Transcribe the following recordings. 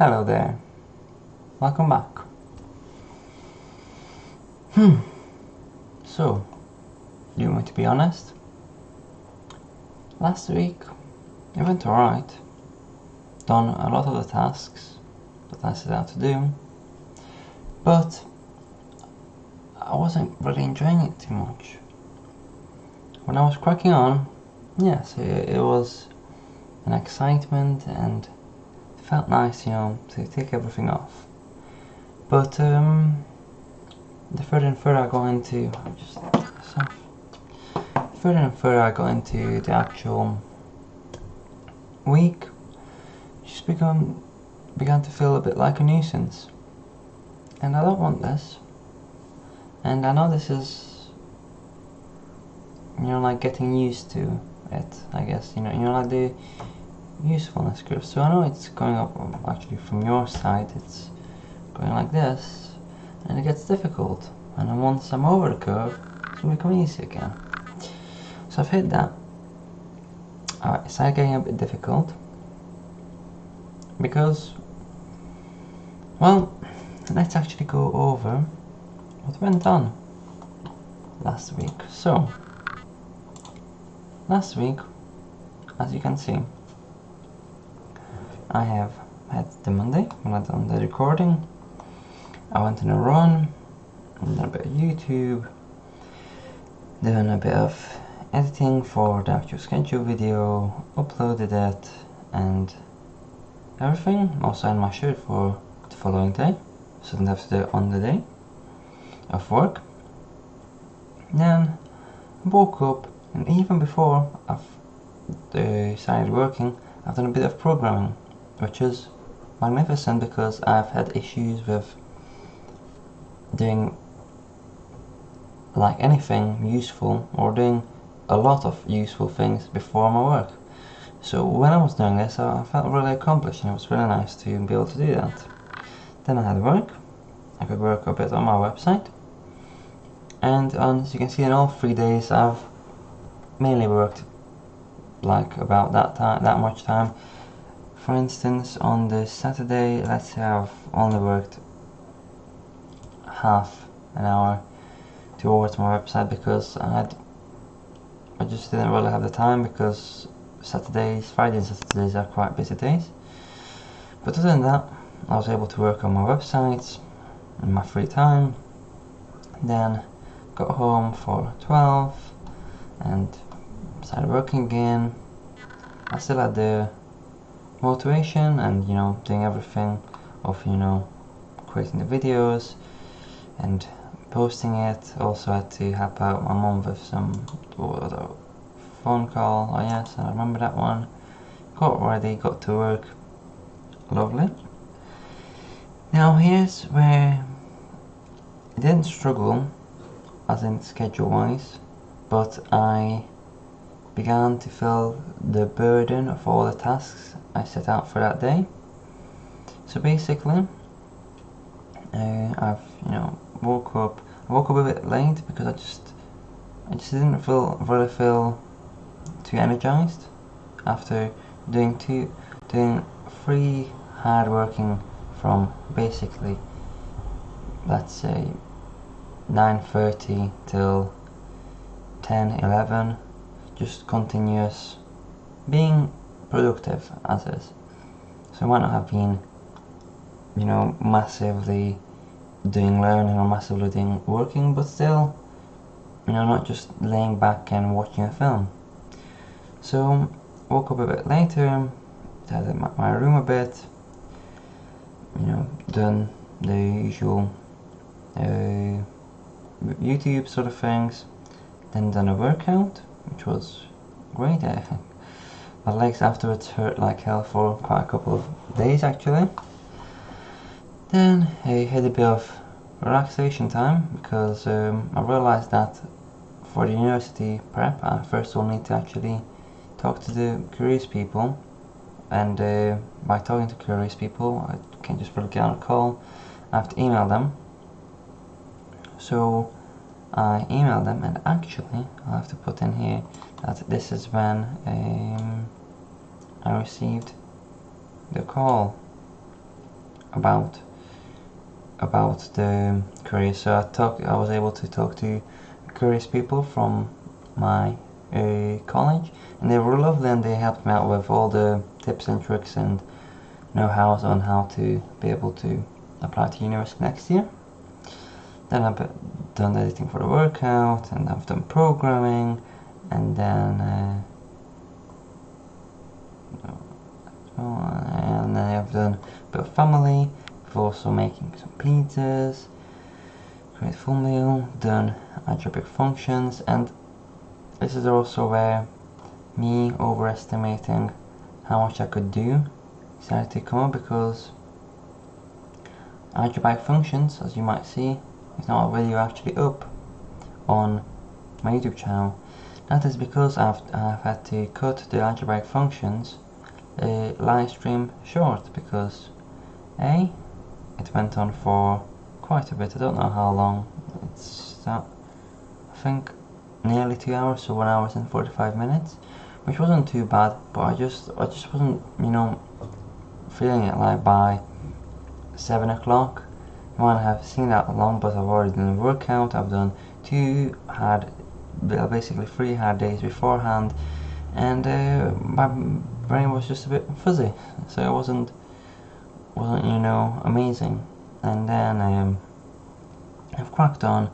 Hello there, welcome back. So, you want me to be honest? Last week, it went alright. Done a lot of the tasks that I set out to do, but I wasn't really enjoying it too much. When I was cracking on, yes, it was an excitement and it felt nice, to take everything off. But the further and further I got into, the actual week, it just began to feel a bit like a nuisance. And I don't want this. And I know this is, like getting used to it, I guess, like the usefulness curve. So I know it's going up, actually from your side, it's going like this, and it gets difficult. And then once I'm over the curve, it's going to become easy again. So I've hit that. It started getting a bit difficult because, well, let's actually go over what went on last week. So, last week, as you can see, I have had the Monday when I've done the recording. I went on a run, done a bit of YouTube, done a bit of editing for the actual schedule video, uploaded it and everything. Also in my shirt for the following day, so I didn't have to do it on the day of work. Then I woke up, and even before I've started working, I've done a bit of programming, which is magnificent because I've had issues with doing like anything useful or doing a lot of useful things before my work. So when I was doing this, I felt really accomplished, and it was really nice to be able to do that. Then I had work. I could work a bit on my website, and as you can see, in all 3 days I've mainly worked like about that much time. For instance, on the Saturday, let's say I've only worked half an hour towards my website because I just didn't really have the time, because Fridays and Saturdays are quite busy days. But other than that, I was able to work on my websites in my free time. Then got home for 12 and started working again. I still had the motivation and doing everything of creating the videos and posting it. Also had to help out my mum with some phone call. Oh yes, I remember that one. Got ready, got to work. Lovely. Now here's where I didn't struggle as in schedule wise, but I began to feel the burden of all the tasks I set out for that day. So basically, I've woke up a bit late because I just didn't really feel too energized after doing 3 hard working from basically, let's say, 9:30 till 10-11, just continuous being productive as is. So it might not have been massively doing learning or massively doing working, but still not just laying back and watching a film. So woke up a bit later, tidied my room a bit, done the usual YouTube sort of things, then done a workout, which was great. My legs afterwards hurt like hell for quite a couple of days actually. Then I had a bit of relaxation time because I realized that for the university prep I first will need to actually talk to the curious people, and by talking to curious people I can't just really get on a call, I have to email them. So I emailed them, and actually I'll have to put in here that this is when I received the call. about the career. So I was able to talk to curious people from my college, and they were lovely, and they helped me out with all the tips and tricks and know-hows on how to be able to apply to university next year. Then I've done editing for the workout, and I've done programming, and then I've done a bit of family. I've also making some pizzas, create full meal, done algebraic functions, and this is also where me overestimating how much I could do started to come up, because algebraic functions, as you might see, is not a video actually up on my YouTube channel. That is because I've had to cut the algebraic functions live stream short, because it went on for quite a bit. I don't know how long. It's I think nearly 2 hours, so 1 hour and 45 minutes, which wasn't too bad, but I just wasn't, feeling it. Like by 7 o'clock, you might have seen that long, but I've already done a workout. I've done basically 3 hard days beforehand, and my brain was just a bit fuzzy, so it wasn't amazing. And then I've cracked on,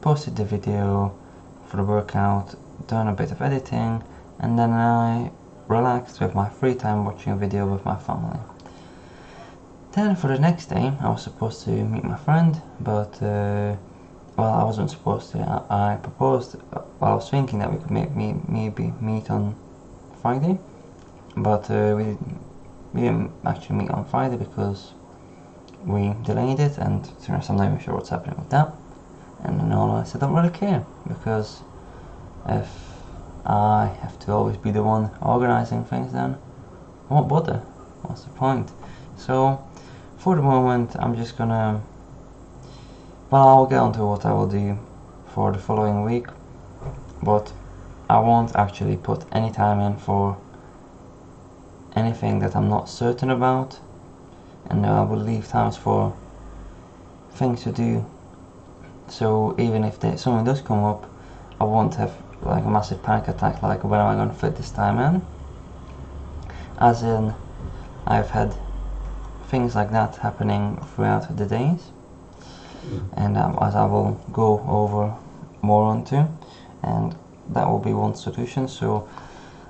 posted the video for the workout, done a bit of editing, and then I relaxed with my free time watching a video with my family. Then for the next day, I was supposed to meet my friend, but I wasn't supposed to. I proposed. I was thinking that we could maybe meet on Friday, but we didn't actually meet on Friday because we delayed it, and to be honest, I'm not even sure what's happening with that. And then I said, I don't really care, because if I have to always be the one organising things, then I won't bother. What's the point? So for the moment, I'm just gonna, I'll get on to what I will do for the following week, but I won't actually put any time in for anything that I'm not certain about, and I will leave times for things to do. So even if something does come up, I won't have like a massive panic attack, like when am I going to fit this time in? As in, I've had things like that happening throughout the days, and as I will go over more onto, and that will be one solution. So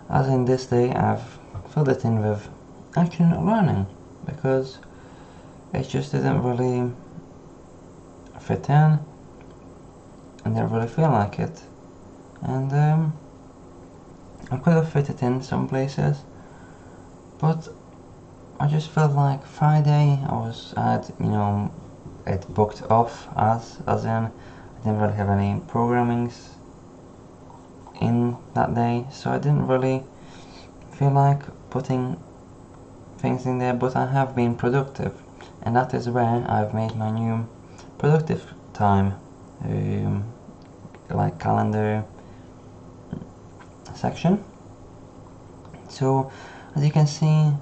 as in this day, I've filled it in with actually not learning, because it just didn't really fit in and didn't really feel like it. And I could have fit it in some places, but I just felt like Friday I had it booked off, as in I didn't really have any programmings in that day, so I didn't really feel like putting things in there. But I have been productive, and that is where I've made my new productive time like calendar section. So as you can see,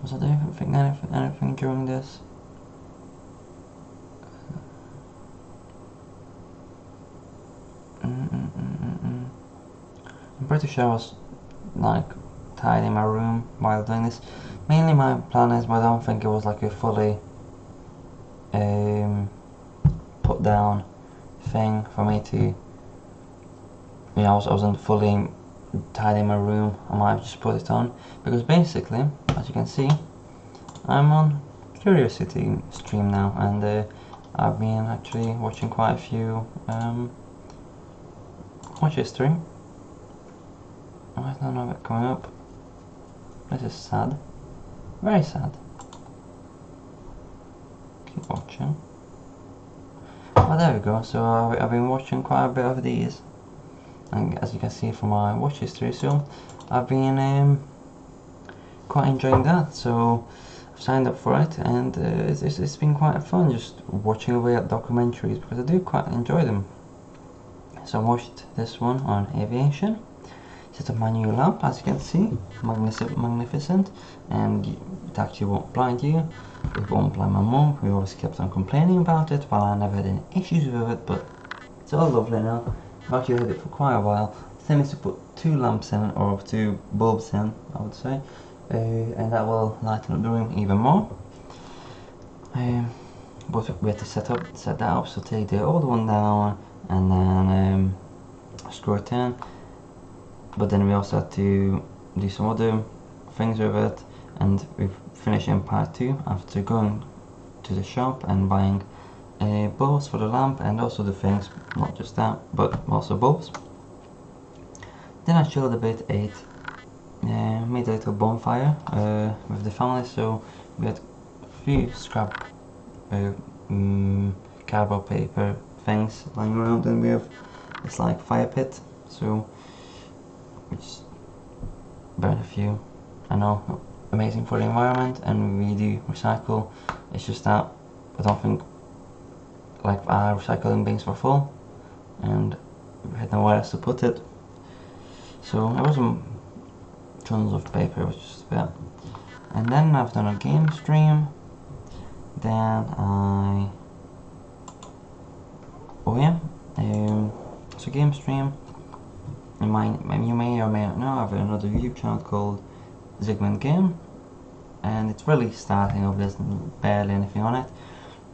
was I doing anything during this? I'm pretty sure I was like tidying my room while doing this. Mainly my plan is, but I don't think it was like a fully put down thing for me to, I wasn't fully tidying my room. I might have just put it on, because basically, as you can see, I'm on Curiosity stream now, and I've been actually watching quite a few watch history. I don't know it coming up. This is sad. Very sad. Keep watching. Oh, there we go. So I've been watching quite a bit of these, and as you can see from my watch history, so I've been quite enjoying that. So I've signed up for it, and it's been quite fun just watching away at documentaries, because I do quite enjoy them. So I watched this one on aviation. set up my new lamp. As you can see, magnificent, and it actually won't blind you. It won't blind my mum, who always kept on complaining about it, while I never had any issues with it, but it's all lovely now. I've actually had it for quite a while. The thing is to put 2 lamps in, or 2 bulbs in, I would say, and that will lighten up the room even more. But we had to set that up, so take the old one down and then screw it in. But then we also had to do some other things with it, and we've finished in part 2 after going to the shop and buying bulbs for the lamp and also the things, not just that, but also bulbs. Then I chilled a bit, ate, made a little bonfire with the family, so we had a few scrap cardboard paper things lying around, and we have this like fire pit, so we just burn a few. I know, amazing for the environment, and we do recycle. It's just that I don't think like our recycling bins were full and we had nowhere else to put it, so it wasn't tons of paper, it was just a bit. And then I've done a game stream. Then so game stream, you may or may not know, I have another YouTube channel called Zigmund Game, and it's really starting up, there's barely anything on it,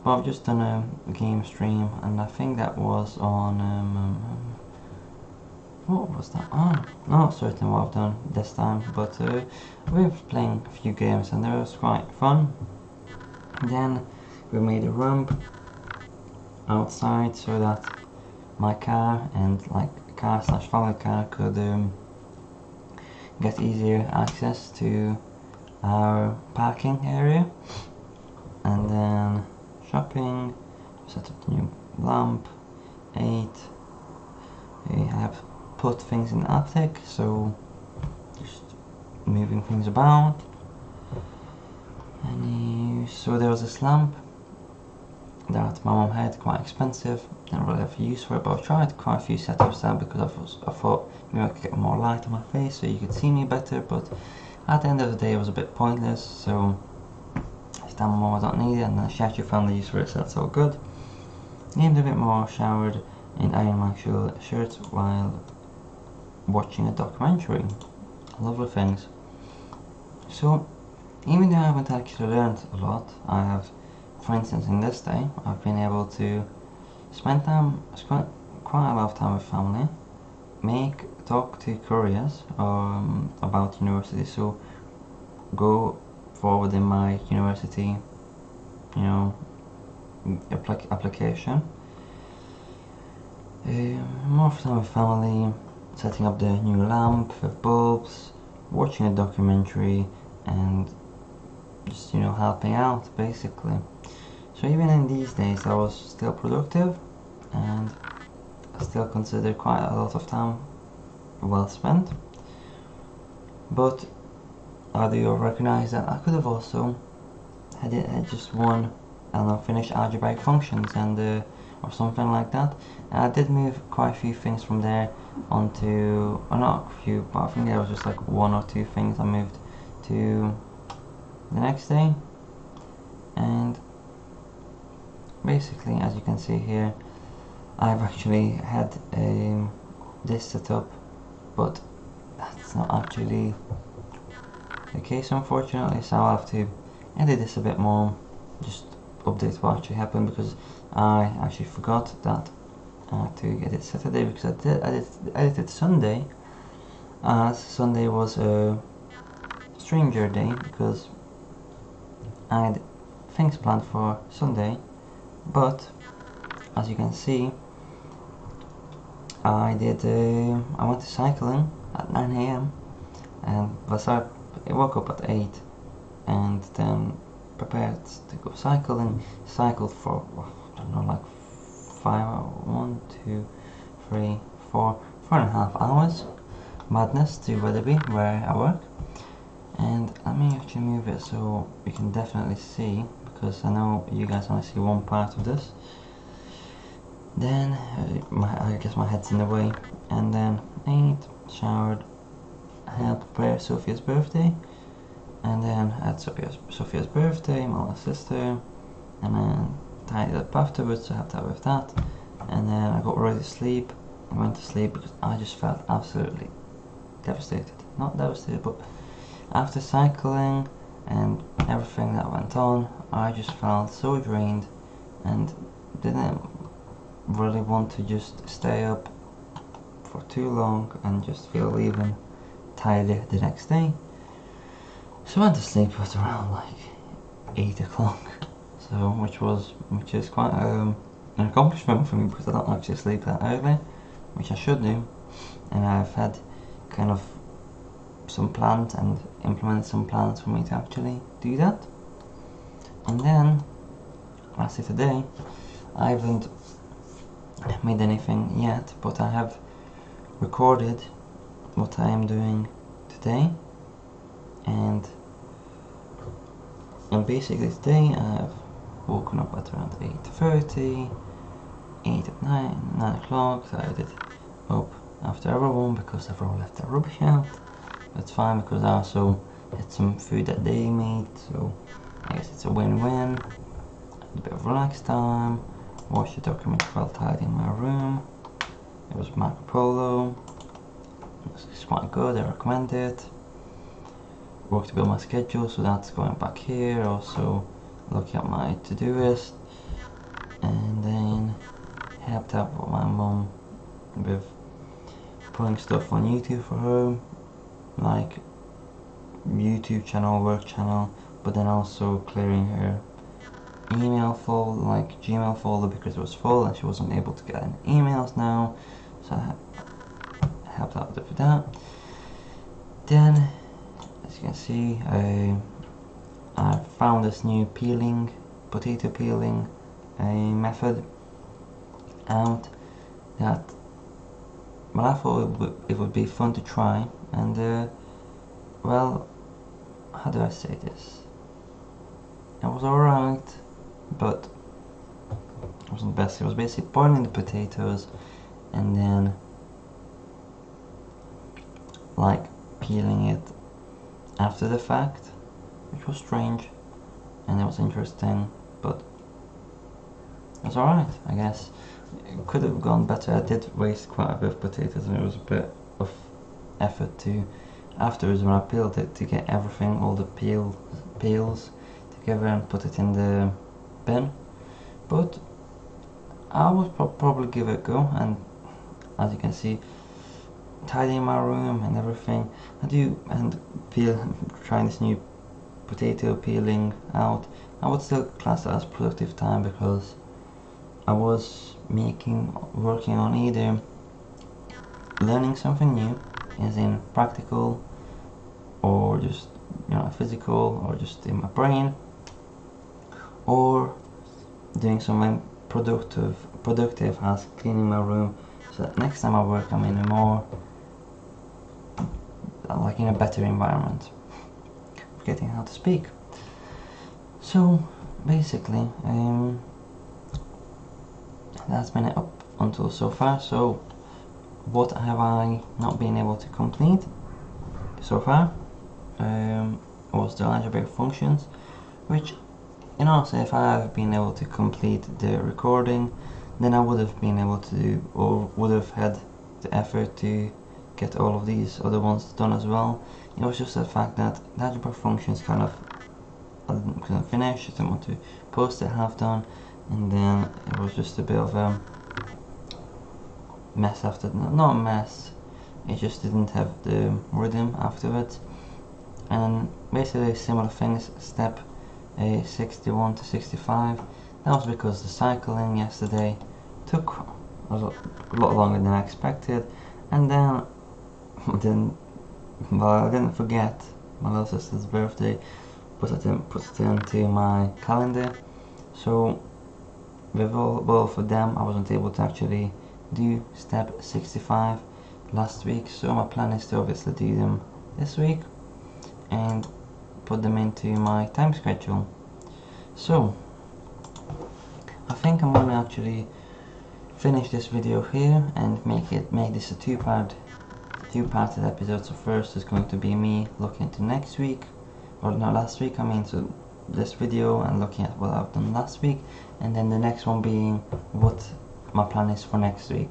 but I've just done a game stream, and I think that was on what was that on? Not certain what I've done this time, but we were playing a few games and it was quite fun. Then we made a ramp outside so that my car and like car / family car could get easier access to our parking area. And then shopping, set up the new lamp, ate. I have put things in the attic, so just moving things about. So there was this lamp that my mum had, quite expensive, didn't really have use for it, but I tried quite a few setups there because I thought maybe I could get more light on my face so you could see me better, but at the end of the day it was a bit pointless, so I told my mum I don't need it, and then she actually found the use for it, so that's all good. Named a bit more, showered, and ironed my actual shirts while watching a documentary. Lovely things. So even though I haven't actually learned a lot, I have, for instance in this day, I've been able to spend quite a lot of time with family, talk to couriers about university, so go forward in my university, you know, application. More time with family, setting up the new lamp with bulbs, watching a documentary, and just, you know, helping out basically. So even in these days I was still productive, and I still consider quite a lot of time well spent. But I do recognize that I could have also had just one, I don't know, finished algebraic functions and or something like that. And I did move quite a few things from there onto, or not a few, but I think there was just like 1 or 2 things I moved to the next day. And basically, as you can see here, I've actually had this set up, but that's not actually the case, unfortunately, so I'll have to edit this a bit more, just update what actually happened, because I actually forgot that I had to edit Saturday, because I edited Sunday, as Sunday was a stranger day, because I had things planned for Sunday, but as you can see, I went to cycling at 9 AM, and I woke up at 8 and then prepared to go cycling, cycled for, I don't know, like 4.5 hours, madness, to Weatherby, where I work. And let me actually move it so you can definitely see, because I know you guys only see one part of this. Then I guess my head's in the way, and then ate, showered, help prepare Sophia's birthday, and then at Sophia's birthday, my little sister, and then tidied up afterwards, so I helped out with that, and then I got ready to sleep. I went to sleep because I just felt absolutely devastated. Not devastated, but after cycling and everything that went on, I just felt so drained and didn't really want to just stay up for too long and just feel even tired the next day. So I went to sleep at around like 8 o'clock, so which is quite an accomplishment for me, because I don't actually sleep that early, which I should do, and I've had kind of some plans and implemented some plans for me to actually do that. And then lastly today, I haven't made anything yet, but I have recorded what I am doing today, and basically today I've woken up at around 8:30, 8 at 9 o'clock, so I did up after everyone because everyone left their rubbish out. That's fine, because I also had some food that they made, so I guess it's a win-win. A bit of relaxed time, watched a documentary while tidying my room. It was Marco Polo. It's quite good, I recommend it. Worked a bit on my schedule, so that's going back here. Also looking at my to-do list, and then helped out with my mum with putting stuff on YouTube for her, like YouTube channel, work channel, but then also clearing her email folder, like Gmail folder, because it was full and she wasn't able to get any emails now, so I helped out with that. Then, as you can see, I found this new potato peeling method out that, well, I thought it would be fun to try, and well, how do I say this? It was alright, but it wasn't the best. It was basically boiling the potatoes and then like peeling it after the fact, which was strange and it was interesting, but it was alright, I guess. It could have gone better. I did waste quite a bit of potatoes, and it was a bit of effort to, afterwards when I peeled it, to get everything, all the peels together and put it in the bin. But I would probably give it a go, and as you can see, tidying my room and everything, trying this new potato peeling out, I would still class it as productive time, because I was working on either learning something new, as in practical, or just, you know, physical, or just in my brain, or doing something productive as cleaning my room, so that next time I work I'm in a more, like, in a better environment. Forgetting how to speak. So basically, that's been it up until so far. So what have I not been able to complete so far? Was the algebraic functions, which, you know, so if I have been able to complete the recording, then I would have been able to do, or would have had the effort to get all of these other ones done as well. It was just the fact that the algebra functions kind of, I couldn't finish, I didn't want to post it half done, and then it was just a bit of a mess after, not a mess, it just didn't have the rhythm afterwards. And basically similar things, step 61 to 65, that was because the cycling yesterday took a lot longer than I expected, and then I didn't forget my little sister's birthday, but I didn't put it into my calendar, so with both of them I wasn't able to actually do step 65 last week. So my plan is to obviously do them this week and put them into my time schedule. So I think I'm going to actually finish this video here and make this a two-part two-parted episode. So first is going to be me looking into next week, or not last week, I mean, so this video, and looking at what I've done last week, and then the next one being what my plan is for next week.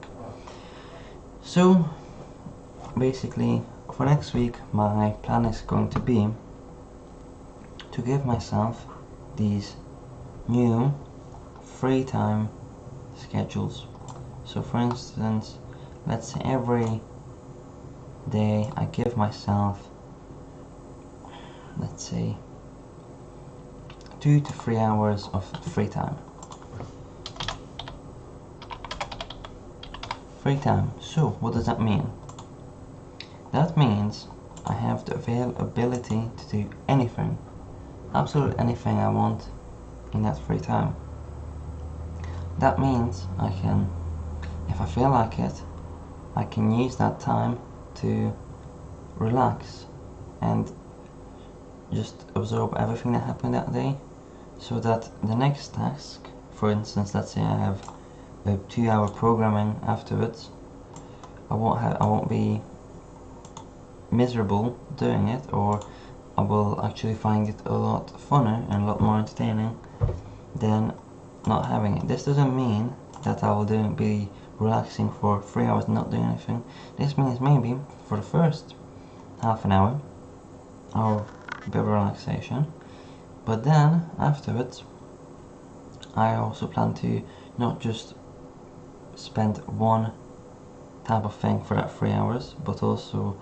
So basically for next week my plan is going to be to give myself these new free time schedules. So for instance, let's say every day I give myself, let's say, 2 to 3 hours of free time. Free time. So what does that mean? That means I have the availability to do anything, absolutely anything I want in that free time. That means I can, if I feel like it, I can use that time to relax and just absorb everything that happened that day, so that the next task, for instance, let's say I have a 2-hour programming afterwards, I won't be miserable doing it, or I will actually find it a lot funner and a lot more entertaining than not having it. This doesn't mean that I will be relaxing for 3 hours and not doing anything. This means maybe for the first half an hour or a bit of relaxation, but then afterwards I also plan to not just spend one type of thing for that 3 hours, but also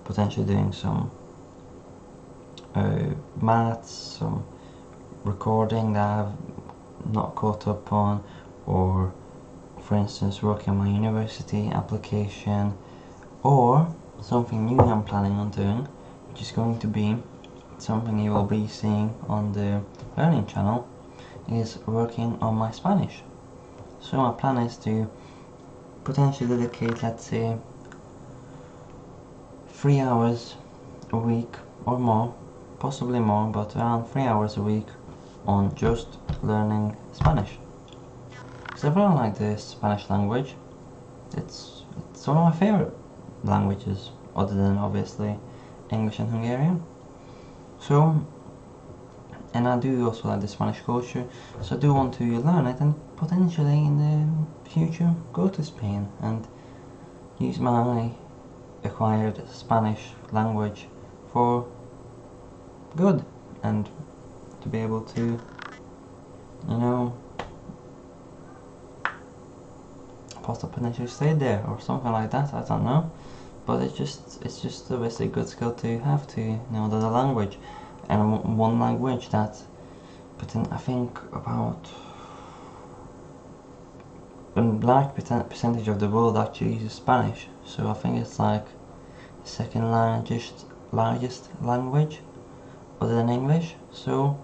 potentially doing some maths, some recording that I've not caught up on, or for instance working on my university application, or something new I'm planning on doing, which is going to be something you will be seeing on the learning channel, is working on my Spanish. So my plan is to potentially dedicate, let's say, 3 hours a week or more, possibly more, but around 3 hours a week on just learning Spanish. Because I really like the Spanish language. It's one of my favorite languages, other than obviously English and Hungarian. So, and I do also like the Spanish culture, so I do want to learn it and potentially in the future go to Spain and use my acquired Spanish language for good, and to be able to, you know, potentially stay there or something like that. I don't know, but it's just obviously a good skill to have, to know the language, and one language that, but I think about a large percentage of the world actually uses Spanish. So I think it's like the second largest language other than English. So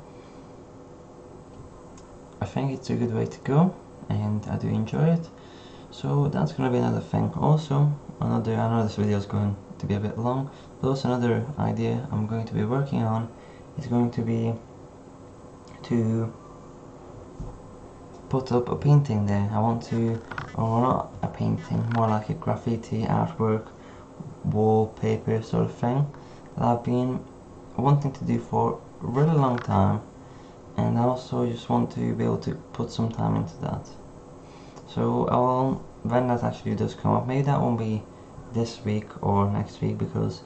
I think it's a good way to go, and I do enjoy it. So that's going to be another thing. Also, I know this video is going to be a bit long, but also another idea I'm going to be working on is going to be to put up a painting there. I want to, or not a painting, more like a graffiti artwork, wallpaper sort of thing that I've been wanting to do for a really long time, and I also just want to be able to put some time into that. So I will, when that actually does come up, maybe that won't be this week or next week, because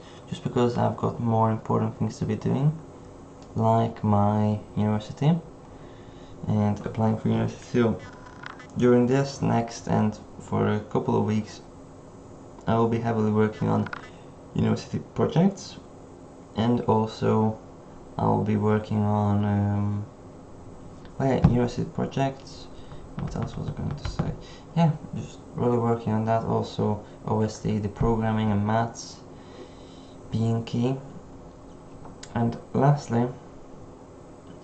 I've got more important things to be doing, like my university and applying for university. So during this next and for a couple of weeks I will be heavily working on university projects, and also I will be working on university projects. What else was I going to say? Yeah, just really working on that. Also obviously the programming and maths being key. And lastly,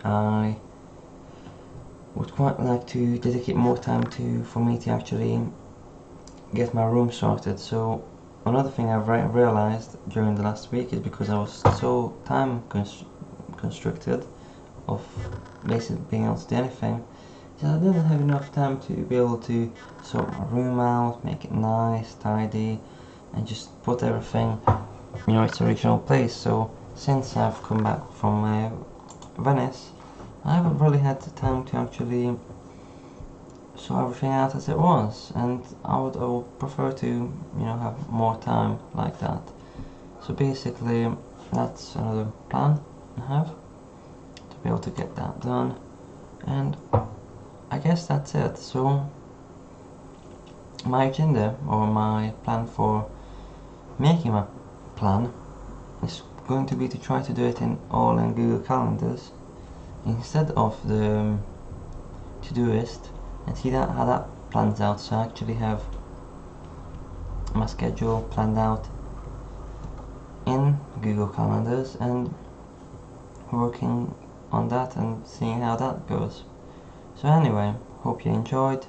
I would quite like to dedicate more time for me to actually get my room sorted. So another thing I've realized during the last week is, because I was so time constricted of basically being able to do anything, is I didn't have enough time to be able to sort my room out, make it nice, tidy, and just put everything, you know, its original place. So since I've come back from Venice, I haven't really had the time to actually sort everything out as it was, and I would prefer to, you know, have more time like that. So basically that's another plan I have, to be able to get that done, and I guess that's it. So my agenda, or my plan for making my plan, is going to be to try to do it all in Google Calendars instead of the Todoist, and see how that plans out. So I actually have my schedule planned out in Google Calendars and working on that and seeing how that goes. So anyway, hope you enjoyed,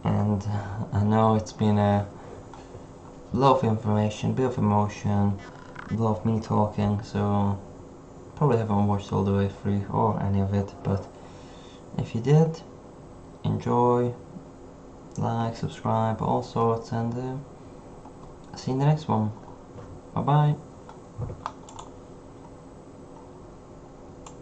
and I know it's been a lot of information, bit of emotion, a lot of me talking, so probably haven't watched all the way through or any of it, but if you did, enjoy, like, subscribe, all sorts, and see you in the next one. Bye bye.